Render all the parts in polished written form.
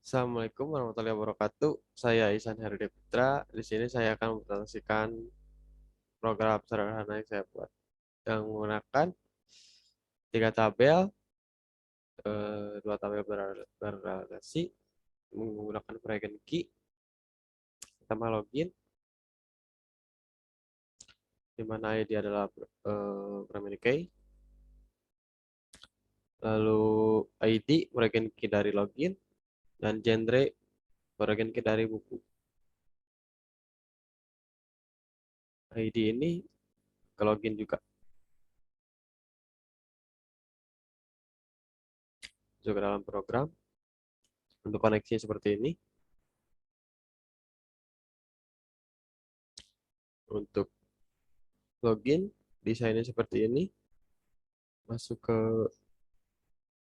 Assalamualaikum warahmatullahi wabarakatuh. Saya Ihsan Herudi Putra. Di sini saya akan mempresentasikan program sederhana yang saya buat yang menggunakan tiga tabel, dua tabel berrelasi, menggunakan Bracken Key. Pertama login, di mana ID adalah primary key, lalu ID Bracken Key dari login, dan genre Bracken Key dari buku. ID ini ke login juga. Masuk ke dalam program. Untuk koneksi seperti ini. Untuk login, desainnya seperti ini. Masuk ke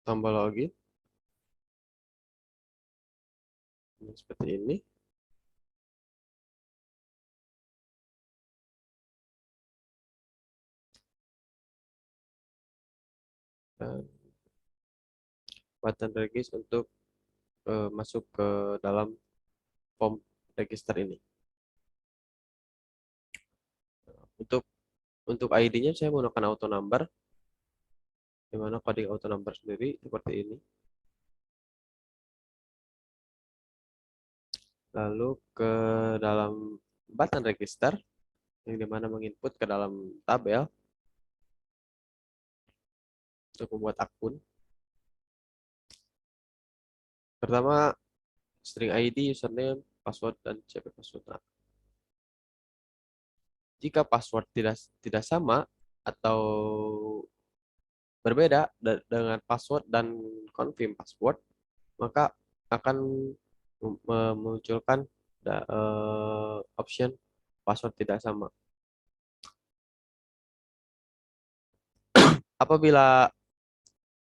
tombol login. Seperti ini. Dan button regis untuk masuk ke dalam form register ini. Untuk ID-nya saya menggunakan auto number, di mana coding auto number sendiri seperti ini. Lalu ke dalam button register, yang dimana menginput ke dalam tabel untuk membuat akun. Pertama, string ID, username, password, dan CP password. Nah, jika password tidak sama atau berbeda dengan password dan confirm password, maka akan memunculkan option password tidak sama. Apabila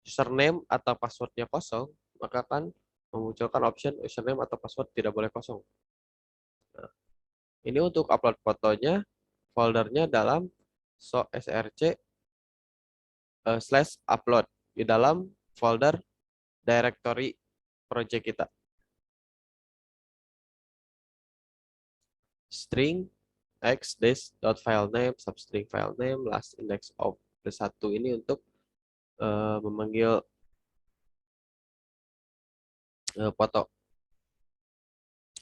username atau passwordnya kosong, maka akan memunculkan option username atau password tidak boleh kosong. Nah, ini untuk upload fotonya, foldernya dalam src slash upload di dalam folder directory project kita. String x this dot file name substring file name last index of the satu ini untuk memanggil foto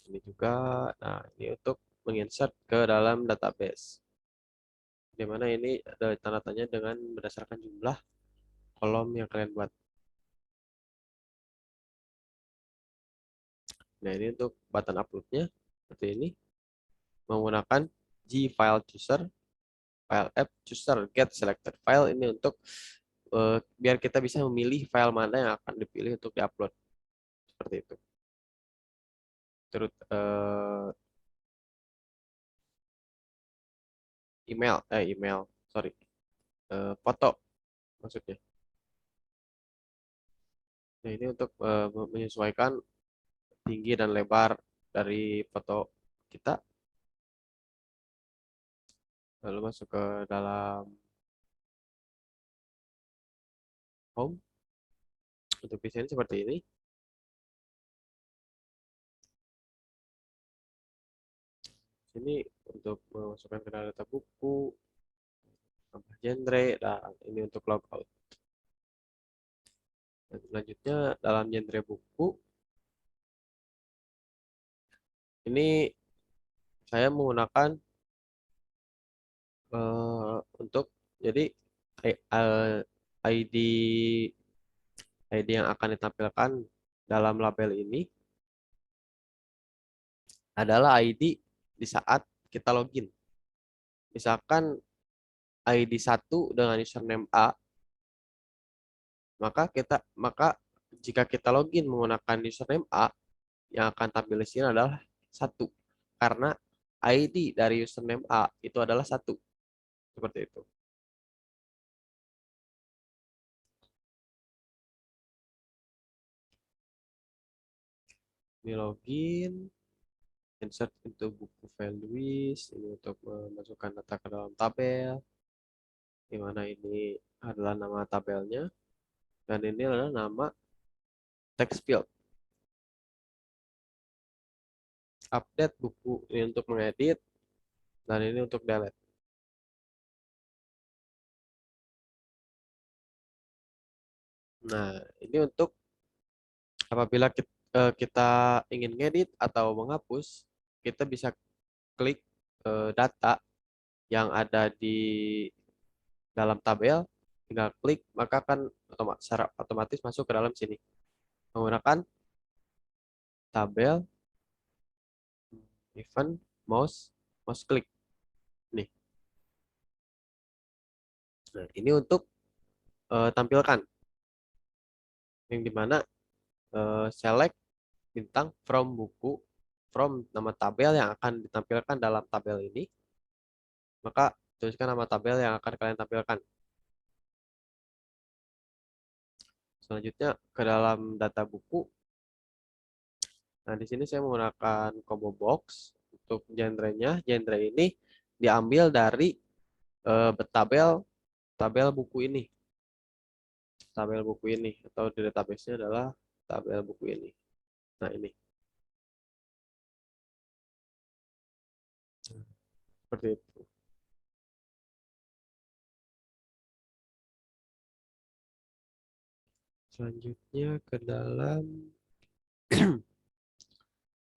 ini juga. Nah, ini untuk menginsert ke dalam database, di mana ini ada tanda tanya dengan berdasarkan jumlah kolom yang kalian buat. Nah, ini untuk button uploadnya seperti ini, menggunakan g file chooser file app chooser get selected file ini untuk biar kita bisa memilih file mana yang akan dipilih untuk diupload seperti itu. Terus email sorry, foto maksudnya. Nah, ini untuk menyesuaikan tinggi dan lebar dari foto kita. Lalu masuk ke dalam home. Untuk desain seperti ini. Ini untuk memasukkan ke dalam data buku, tambah genre, dan ini untuk logout. Dan selanjutnya dalam genre buku, ini saya menggunakan untuk jadi ID yang akan ditampilkan dalam label ini adalah ID di saat kita login. Misalkan ID 1 dengan username A, maka jika kita login menggunakan username A, yang akan tampil di sini adalah 1. Karena ID dari username A itu adalah 1. Seperti itu. Ini login, insert into buku file Lewis, ini untuk memasukkan data ke dalam tabel, di mana ini adalah nama tabelnya, dan ini adalah nama text field. update buku ini untuk mengedit, dan ini untuk delete. Nah, ini untuk apabila kita ingin ngedit atau menghapus, kita bisa klik data yang ada di dalam tabel, tinggal klik, maka akan secara otomatis masuk ke dalam sini. Menggunakan tabel, event, mouse klik. Nih. Nah, ini untuk tampilkan, yang dimana select bintang from buku, from nama tabel yang akan ditampilkan dalam tabel ini, maka tuliskan nama tabel yang akan kalian tampilkan. Selanjutnya ke dalam data buku. Nah, di sini saya menggunakan combo box untuk genrenya. Genre ini diambil dari tabel tabel buku ini. Tabel buku ini atau di database-nya adalah tabel buku ini. Nah, ini seperti itu. Selanjutnya ke dalam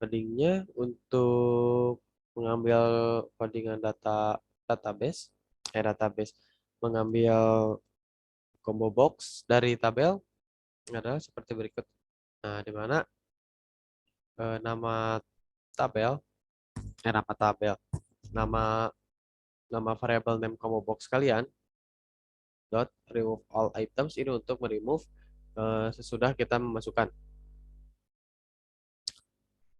codingnya untuk mengambil codingan database, database mengambil combo box dari tabel adalah seperti berikut. Nah, di mana nama tabel, nama tabel, nama nama variable name combo box kalian dot remove all items ini untuk meremove sesudah kita memasukkan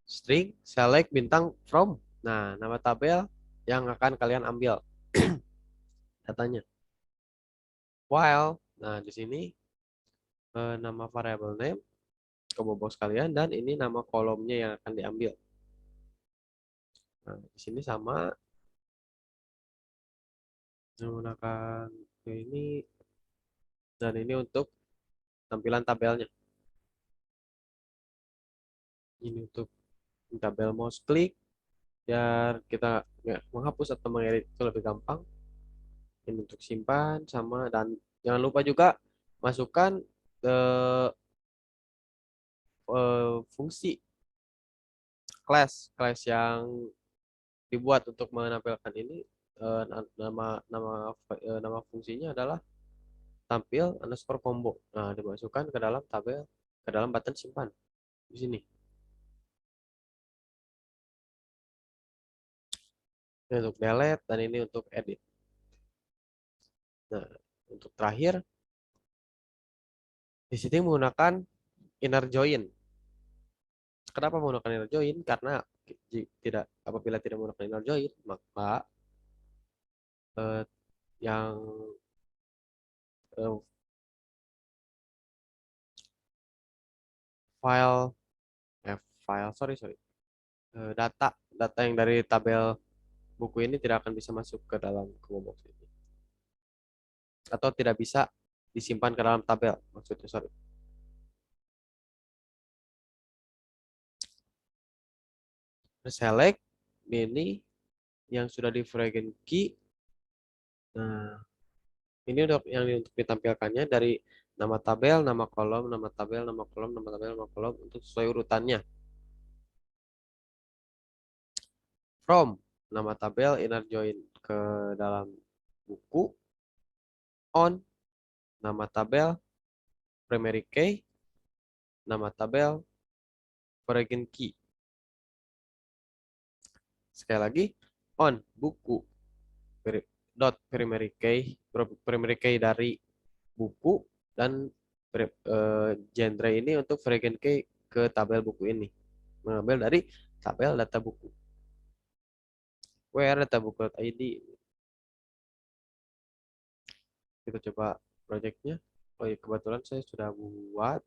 string select bintang from. Nah, nama tabel yang akan kalian ambil datanya. While, nah di sini nama variable name combo box kalian dan ini nama kolomnya yang akan diambil. Nah, di sini sama menggunakan ini dan ini untuk tampilan tabelnya. Ini untuk tabel mouse klik biar kita nggak menghapus atau mengedit itu lebih gampang. Ini untuk simpan sama, dan jangan lupa juga masukkan eh, fungsi class yang dibuat untuk menampilkan ini. Nama nama nama fungsinya adalah tampil underscore combo. Nah, dimasukkan ke dalam tabel, ke dalam button simpan di sini. Ini untuk delete dan ini untuk edit. Nah, untuk terakhir di sini menggunakan inner join. Kenapa menggunakan inner join? Karena tidak, apabila tidak menggunakan inner join, maka eh, yang eh, file file sorry sorry data data yang dari tabel buku ini tidak akan bisa masuk ke dalam combo box ini, atau tidak bisa disimpan ke dalam tabel maksudnya, sorry. Select ini yang sudah di fragment key. Nah, ini untuk ditampilkannya dari nama tabel, nama kolom, nama tabel, nama kolom, nama tabel, nama kolom untuk sesuai urutannya. From nama tabel inner join ke dalam buku, on nama tabel primary key, nama tabel foreign key. Sekali lagi, on buku dot primary key dari buku, dan genre ini untuk foreign key ke tabel buku ini, mengambil dari tabel data buku. Where data buku.id. Kita coba projectnya. Oh iya, kebetulan saya sudah buat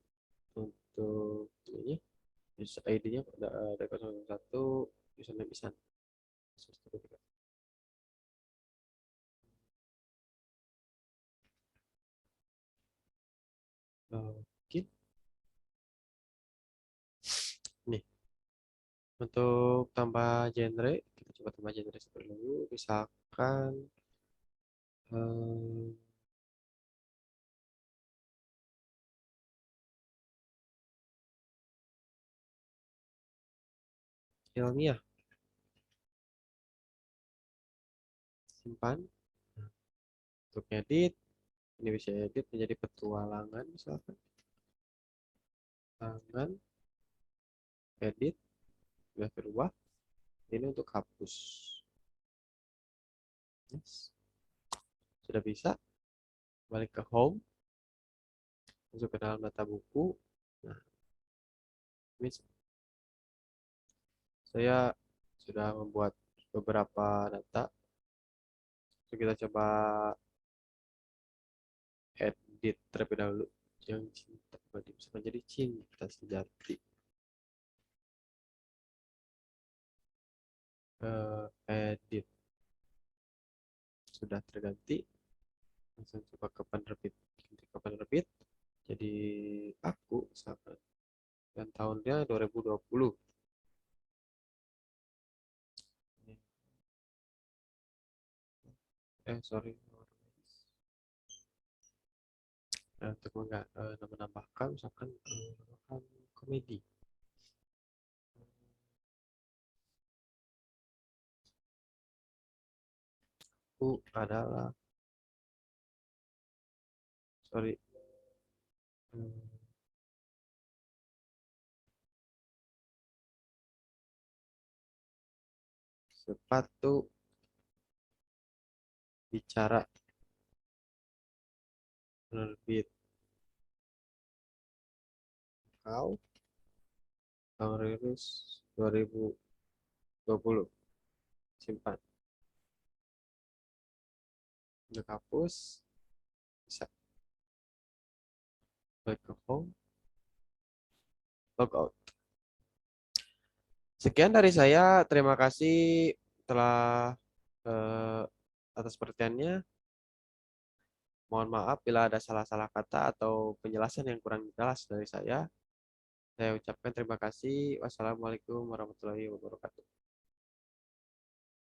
untuk ini. User ID-nya ada 01, username Isan. Oke, nih. Untuk tambah genre, kita coba tambah genre dulu. Misalkan eh, ilmiah, simpan. Untuk edit, ini bisa edit menjadi petualangan misalkan. Tangan, edit, sudah berubah. Ini untuk hapus. Yes. Sudah bisa. Balik ke home, masuk ke dalam data buku. Nah, ini saya sudah membuat beberapa data. So, kita coba edit terlebih dahulu. Yang cinta bisa menjadi cinta sejati. Edit sudah terganti. Langsung coba ke penerbit. Ganti ke penerbit. Jadi aku misalkan. Dan tahunnya 2020. Sorry. Untuk menambahkan misalkan komedi. Aku adalah, sorry, hmm, sepatu bicara penerbit kau tahun rilis 2020. Simpan. Untuk hapus bisa balik ke home, logout. Sekian dari saya. Terima kasih telah eh, atas perhatiannya. Mohon maaf bila ada salah-salah kata atau penjelasan yang kurang jelas dari saya. Saya ucapkan terima kasih. Wassalamualaikum warahmatullahi wabarakatuh.